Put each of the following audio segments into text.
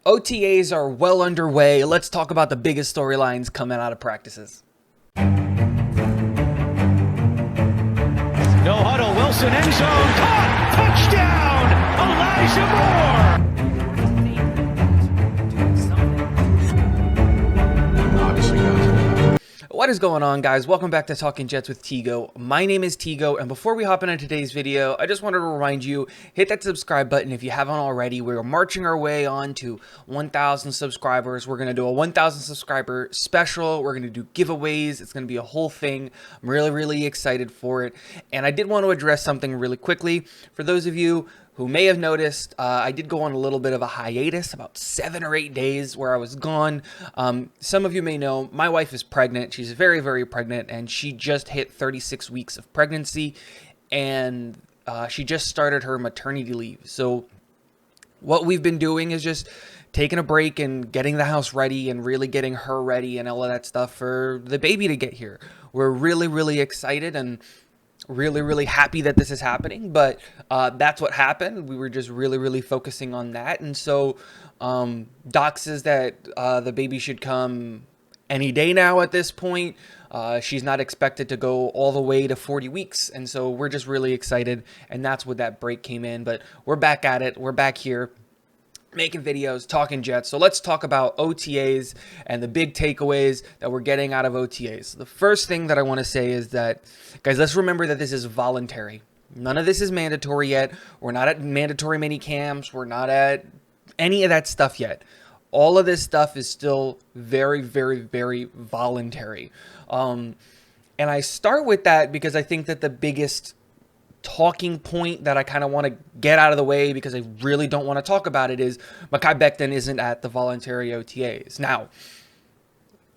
OTAs are well underway. Let's talk about the biggest storylines coming out of practices. No huddle, Wilson end zone, caught, touchdown, Elijah Moore. Obviously does. What is going on, guys? Welcome back to Talking Jets with Tigo. My name is Tigo, and before we hop into today's video, I just wanted to remind you, hit that subscribe button if you haven't already. We're marching our way on to 1,000 subscribers. We're going to do a 1,000 subscriber special. We're going to do giveaways. It's going to be a whole thing. I'm really excited for it. And I did want to address something really quickly. For those of you who may have noticed, I did go on a little bit of a hiatus, about 7 or 8 days where I was gone. Some of you may know, my wife is pregnant. She's very pregnant, and she just hit 36 weeks of pregnancy, and she just started her maternity leave. So what we've been doing is just taking a break and getting the house ready and really getting her ready and all of that stuff for the baby to get here. We're really excited and really happy that this is happening, but that's what happened. We were just really focusing on that. And so Doc says that the baby should come any day now at this point. She's not expected to go all the way to 40 weeks. And so we're just really excited. And that's what that break came in. But we're back at it. We're back here making videos, talking Jets. So let's talk about OTAs and the big takeaways that we're getting out of OTAs. The first thing that I want to say is that, guys, let's remember that this is voluntary. None of this is mandatory yet. We're not at mandatory mini camps. We're not at any of that stuff yet. All of this stuff is still very voluntary. And I start with that because I think that the biggest talking point that I kind of want to get out of the way, because I really don't want to talk about it, is Makai Beckham isn't at the voluntary OTAs. Now,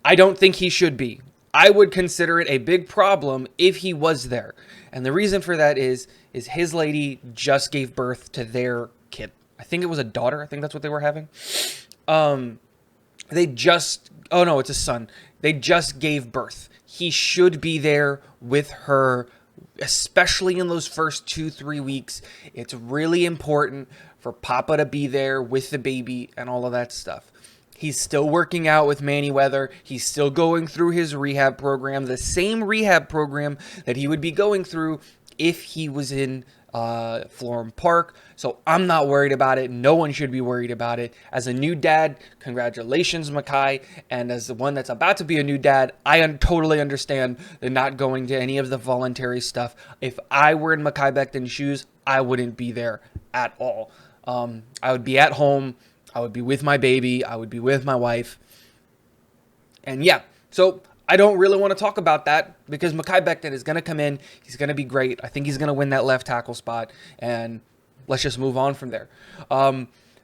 I don't think he should be. I would consider it a big problem if he was there. And the reason for that is his lady just gave birth to their kid. I think it was a daughter. I think that's what they were having. Oh no, it's a son. They just gave birth. He should be there with her, especially in those first 2-3 weeks. It's really important for Papa to be there with the baby and all of that stuff. He's still working out with Manny Weather. He's still going through his rehab program, the same rehab program that he would be going through if he was in Florham Park. So I'm not worried about it. No one should be worried about it. As a new dad, congratulations, Makai. And as the one that's about to be a new dad, I totally understand the not going to any of the voluntary stuff. If I were in Makai Beckham's shoes, I wouldn't be there at all. I would be at home. I would be with my baby. I would be with my wife. And yeah, so I don't really want to talk about that because Makai Beckham is going to come in. He's going to be great. I think he's going to win that left tackle spot, and let's just move on from there.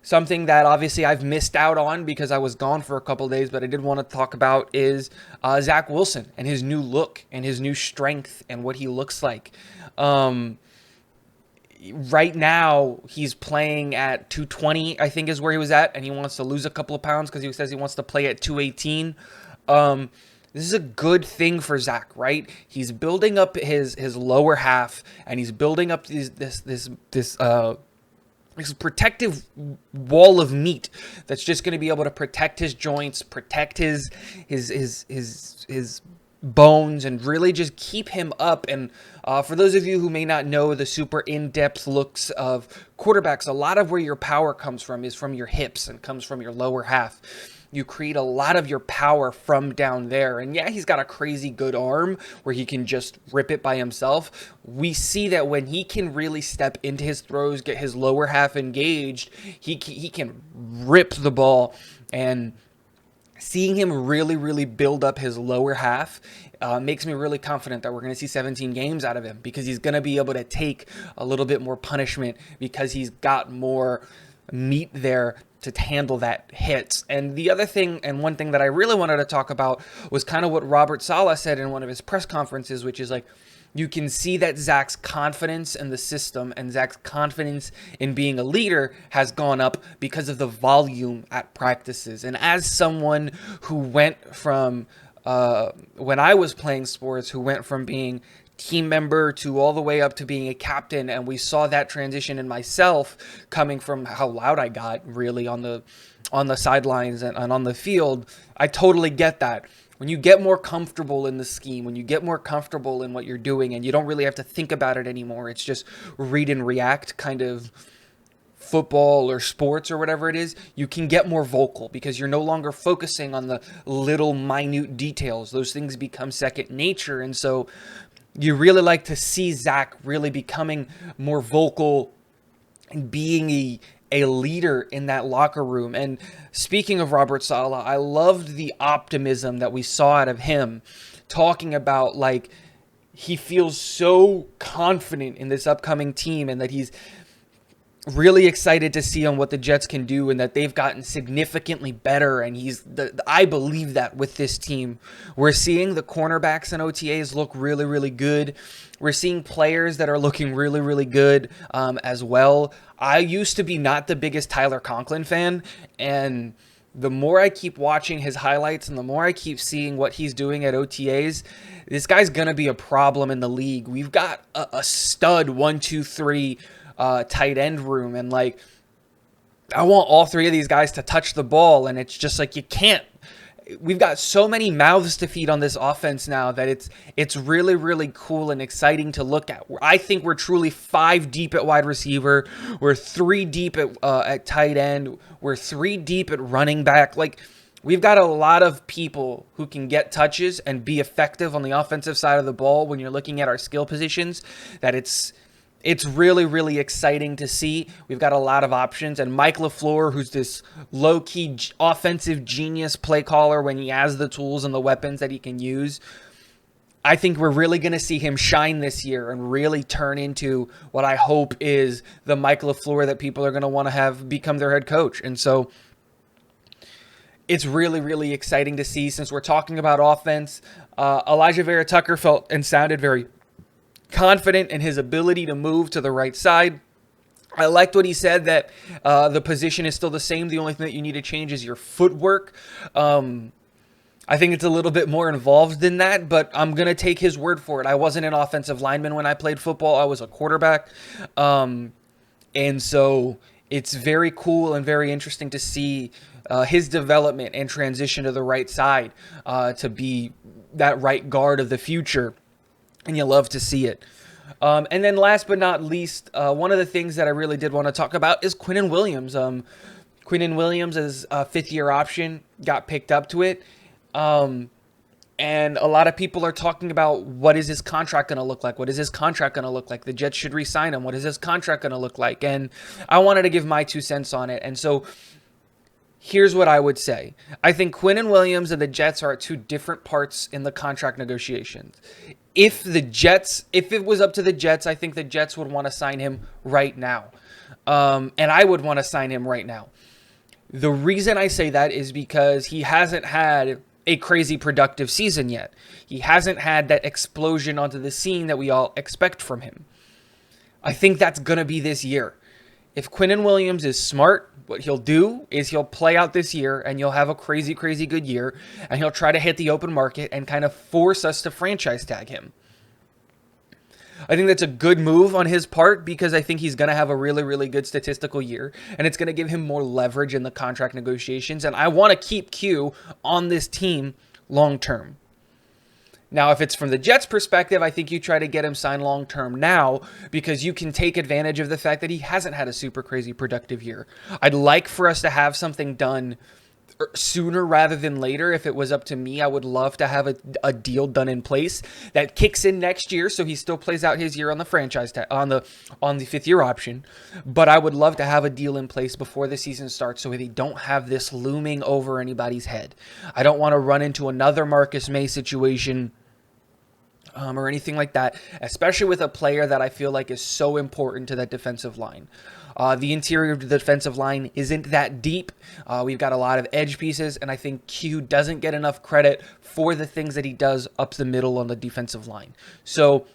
Something that obviously I've missed out on because I was gone for a couple days, but I did want to talk about is Zach Wilson and his new look and his new strength and what he looks like. Right now, he's playing at 220, I think is where he was at, and he wants to lose a couple of pounds because he says he wants to play at 218. This is a good thing for Zach, right? He's building up his lower half, and he's building up this protective wall of meat that's just going to be able to protect his joints, protect his bones, and really just keep him up. And for those of you who may not know the super in-depth looks of quarterbacks, a lot of where your power comes from is from your hips and comes from your lower half. You create a lot of your power from down there. And yeah, he's got a crazy good arm where he can just rip it by himself. We see that when he can really step into his throws, get his lower half engaged, he can rip the ball. And seeing him really build up his lower half makes me really confident that we're going to see 17 games out of him, because he's going to be able to take a little bit more punishment because he's got more meat there to handle that hits. And the other thing, and one thing that I really wanted to talk about, was kind of what Robert Saleh said in one of his press conferences, which is like, you can see that Zach's confidence in the system and Zach's confidence in being a leader has gone up because of the volume at practices. And as someone who went from when I was playing sports, who went from being team member to all the way up to being a captain, and we saw that transition in myself coming from how loud I got really on the sidelines and on the field. I totally get that. When you get more comfortable in the scheme, when you get more comfortable in what you're doing and you don't really have to think about it anymore, it's just read and react kind of football or sports or whatever it is, you can get more vocal because you're no longer focusing on the little minute details. Those things become second nature. And so you really like to see Zach really becoming more vocal and being a leader in that locker room. And speaking of Robert Saleh, I loved the optimism that we saw out of him, talking about like he feels so confident in this upcoming team and that he's really excited to see on what the Jets can do and that they've gotten significantly better. And I believe that with this team. We're seeing the cornerbacks and OTAs look really, really good. We're seeing players that are looking really, really good as well. I used to be not the biggest Tyler Conklin fan, and the more I keep watching his highlights and the more I keep seeing what he's doing at OTAs, this guy's going to be a problem in the league. We've got a stud 1, 2, 3 tight end room, and like I want all three of these guys to touch the ball, and it's just like you can't. We've got so many mouths to feed on this offense now that it's really, really cool and exciting to look at. I think we're truly 5 deep at wide receiver. We're 3 deep at tight end. We're 3 deep at running back. Like, we've got a lot of people who can get touches and be effective on the offensive side of the ball when you're looking at our skill positions, that it's really, really exciting to see. We've got a lot of options. And Mike LaFleur, who's this low-key offensive genius play caller when he has the tools and the weapons that he can use, I think we're really going to see him shine this year and really turn into what I hope is the Mike LaFleur that people are going to want to have become their head coach. And so it's really, really exciting to see. Since we're talking about offense, Elijah Vera Tucker felt and sounded very confident in his ability to move to the right side. I liked what he said, that the position is still the same. The only thing that you need to change is your footwork. I think it's a little bit more involved than that, but I'm going to take his word for it. I wasn't an offensive lineman when I played football. I was a quarterback. And so it's very cool and very interesting to see his development and transition to the right side to be that right guard of the future. And you love to see it. And then last but not least, one of the things that I really did want to talk about is Quinnen Williams. Quinnen Williams' is a 5th-year option got picked up to it. And a lot of people are talking about, what is his contract going to look like? What is his contract going to look like? The Jets should re-sign him. What is his contract going to look like? And I wanted to give my 2 cents on it. And so here's what I would say. I think Quinnen Williams and the Jets are at 2 different parts in the contract negotiations. If it was up to the Jets, I think the Jets would want to sign him right now. And I would want to sign him right now. The reason I say that is because he hasn't had a crazy productive season yet. He hasn't had that explosion onto the scene that we all expect from him. I think that's going to be this year. If Quinnen Williams is smart, what he'll do is he'll play out this year and you'll have a crazy, crazy good year, and he'll try to hit the open market and kind of force us to franchise tag him. I think that's a good move on his part because I think he's going to have a really, really good statistical year, and it's going to give him more leverage in the contract negotiations. And I want to keep Q on this team long term. Now, if it's from the Jets' perspective, I think you try to get him signed long-term now because you can take advantage of the fact that he hasn't had a super crazy productive year. I'd like for us to have something done sooner rather than later. If it was up to me, I would love to have a deal done in place that kicks in next year, so he still plays out his year on the franchise on the 5th-year option. But I would love to have a deal in place before the season starts so that they don't have this looming over anybody's head. I don't want to run into another Marcus May situation or anything like that, especially with a player that I feel like is so important to that defensive line. The interior of the defensive line isn't that deep. We've got a lot of edge pieces, and I think Q doesn't get enough credit for the things that he does up the middle on the defensive line. So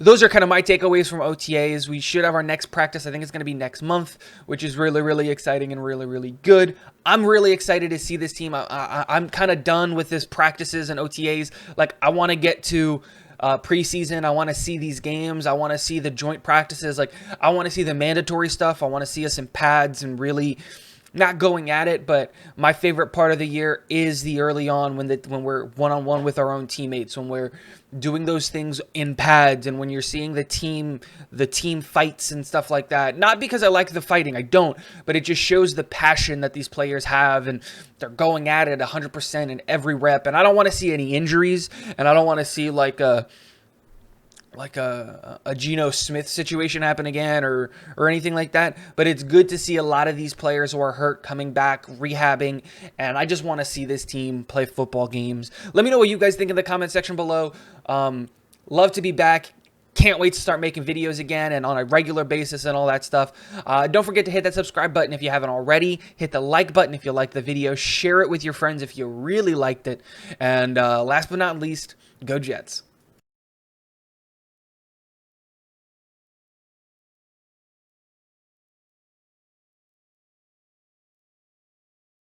those are kind of my takeaways from OTAs. We should have our next practice. I think it's going to be next month, which is really, really exciting and really, really good. I'm really excited to see this team. I'm kind of done with this practices and OTAs. Like, I want to get to preseason. I want to see these games. I want to see the joint practices. Like, I want to see the mandatory stuff. I want to see us in pads and really not going at it. But my favorite part of the year is the early on when we're one-on-one with our own teammates, when we're doing those things in pads, and when you're seeing the team fights and stuff like that. Not because I like the fighting, I don't, but it just shows the passion that these players have, and they're going at it 100% in every rep. And I don't want to see any injuries, and I don't want to see like a Geno Smith situation happen again or anything like that. But it's good to see a lot of these players who are hurt coming back, rehabbing, and I just want to see this team play football games. Let me know what you guys think in the comment section below. Love to be back. Can't wait to start making videos again and on a regular basis and all that stuff. Don't forget to hit that subscribe button if you haven't already. Hit the like button if you liked the video. Share it with your friends if you really liked it. And last but not least, go Jets.